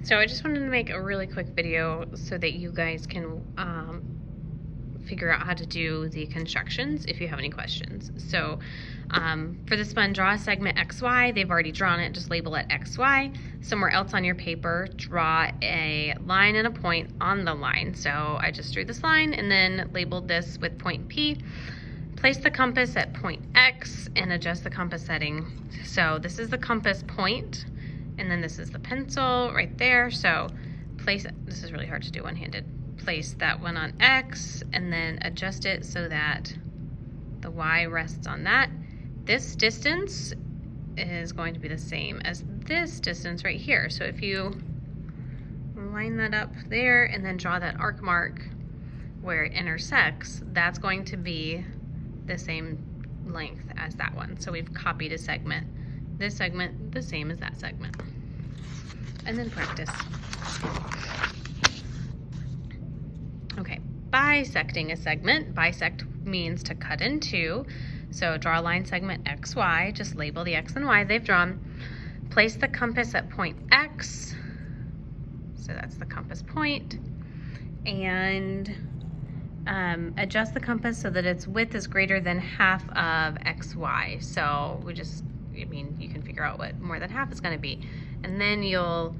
So I just wanted to make a really quick video so that you guys can figure out how to do the constructions if you have any questions. So for this one, draw a segment XY. They've already drawn it, just label it XY. Somewhere else on your paper, draw a line and a point on the line. So I just drew this line and then labeled this with point P. Place the compass at point X and adjust the compass setting. So this is the compass point, and then this is the pencil right there. So place, this is really hard to do one-handed. Place that one on X and then adjust it so that the Y rests on that. This distance is going to be the same as this distance right here. So if you line that up there and then draw that arc mark where it intersects, that's going to be the same length as that one. So we've copied a segment. This segment, the same as that segment. And then practice. Okay, bisecting a segment. Bisect means to cut in two. So draw a line segment XY, just label the X and Y they've drawn. Place the compass at point X. So that's the compass point. And adjust the compass so that its width is greater than half of XY. So we just, I mean, you can figure out what more than half is going to be. And then you'll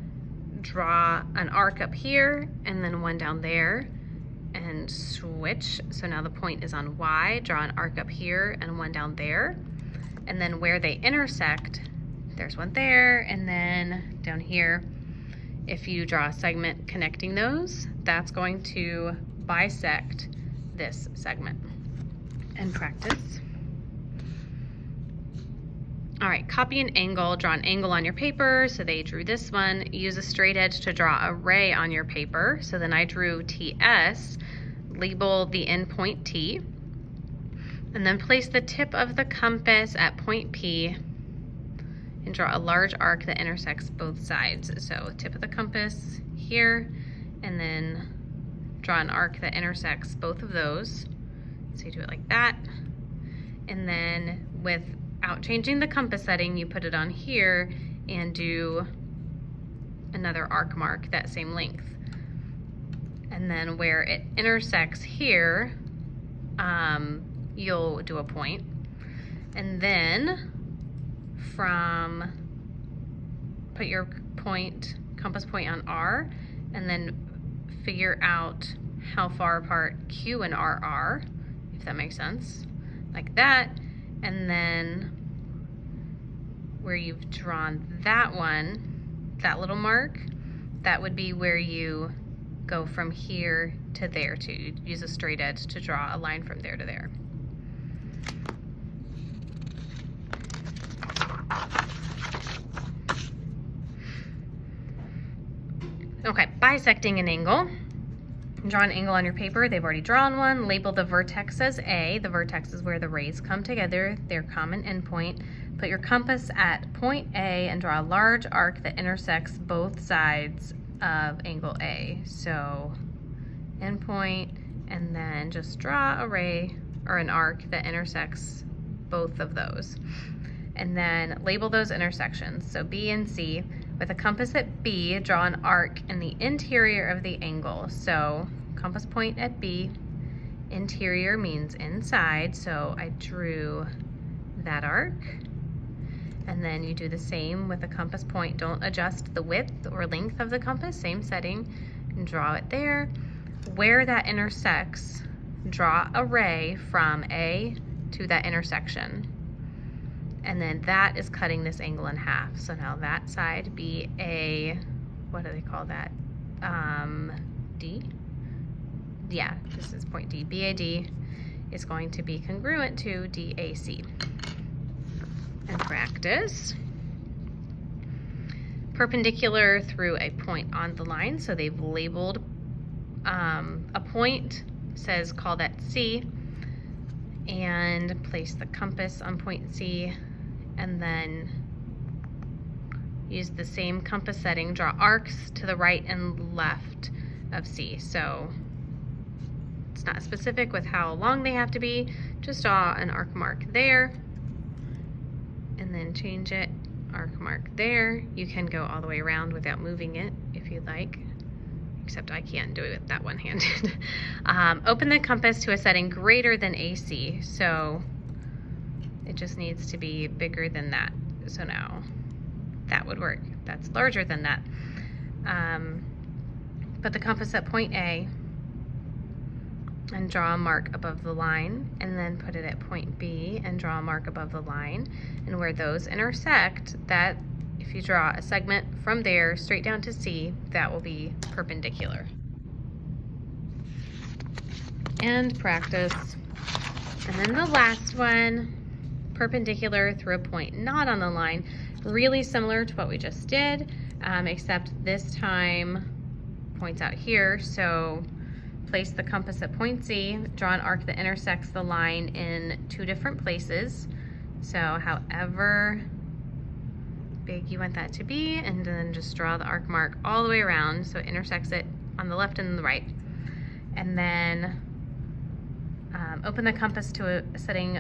draw an arc up here and then one down there and switch. So now the point is on Y. Draw an arc up here and one down there. And then where they intersect, there's one there and then down here. If you draw a segment connecting those, that's going to bisect this segment. And practice. All right, copy an angle, draw an angle on your paper. So they drew this one. Use a straight edge to draw a ray on your paper. So then I drew TS, label the endpoint T, and then place the tip of the compass at point P and draw a large arc that intersects both sides. So tip of the compass here, and then draw an arc that intersects both of those. So you do it like that. And then without changing the compass setting, you put it on here and do another arc mark that same length. And then where it intersects here, you'll do a point. And then put your compass point on R, and then figure out how far apart Q and R are, if that makes sense, like that. And then where you've drawn that one, that little mark, that would be where you go from here to there. To use a straight edge to draw a line from there to there. Okay, bisecting an angle. Draw an angle on your paper. They've already drawn one. Label the vertex as A. The vertex is where the rays come together, their common endpoint. Put your compass at point A and draw a large arc that intersects both sides of angle A. So endpoint, and then just draw a ray or an arc that intersects both of those. And then label those intersections. So B and C. With a compass at B, draw an arc in the interior of the angle. So compass point at B, interior means inside, so I drew that arc. And then you do the same with the compass point. Don't adjust the width or length of the compass, same setting, and draw it there. Where that intersects, draw a ray from A to that intersection. And then that is cutting this angle in half. So now that side, be a, what do they call that? D? Yeah, this is point D. BAD is going to be congruent to DAC. And practice. Perpendicular through a point on the line. So they've labeled a point, says call that C, and place the compass on point C. And then use the same compass setting, draw arcs to the right and left of C. So it's not specific with how long they have to be, just draw an arc mark there and then change it, arc mark there. You can go all the way around without moving it if if you'd like, except I can't do it that one-handed. Open the compass to a setting greater than AC, so it just needs to be bigger than that. So now that would work. That's larger than that. Put the compass at point A and draw a mark above the line, and then put it at point B and draw a mark above the line. And where those intersect, that if you draw a segment from there straight down to C, that will be perpendicular. And practice. And then the last one, perpendicular through a point not on the line, really similar to what we just did, except this time points out here. So place the compass at point C, draw an arc that intersects the line in 2 different places. So however big you want that to be, and then just draw the arc mark all the way around so it intersects it on the left and the right. And then open the compass to a setting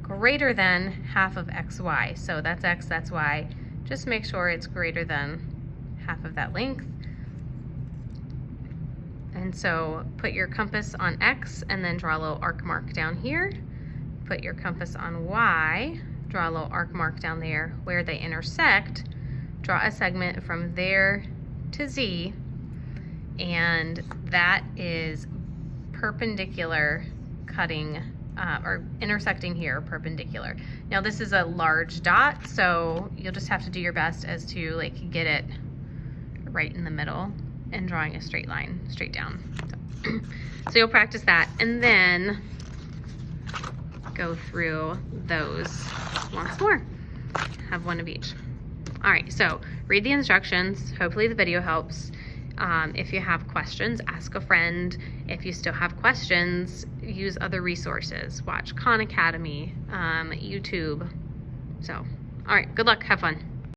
greater than half of XY. So that's X, that's Y. Just make sure it's greater than half of that length. And so put your compass on X and then draw a little arc mark down here. Put your compass on Y, draw a little arc mark down there. Where they intersect, draw a segment from there to Z, and that is perpendicular cutting, or intersecting here, perpendicular. Now this is a large dot, so you'll just have to do your best as to like get it right in the middle and drawing a straight line straight down. So you'll practice that and then go through those once more. Have one of each. All right, so read the instructions. Hopefully the video helps. If you have questions, ask a friend. If you still have questions, use other resources. Watch Khan Academy, YouTube. So, all right, good luck, have fun.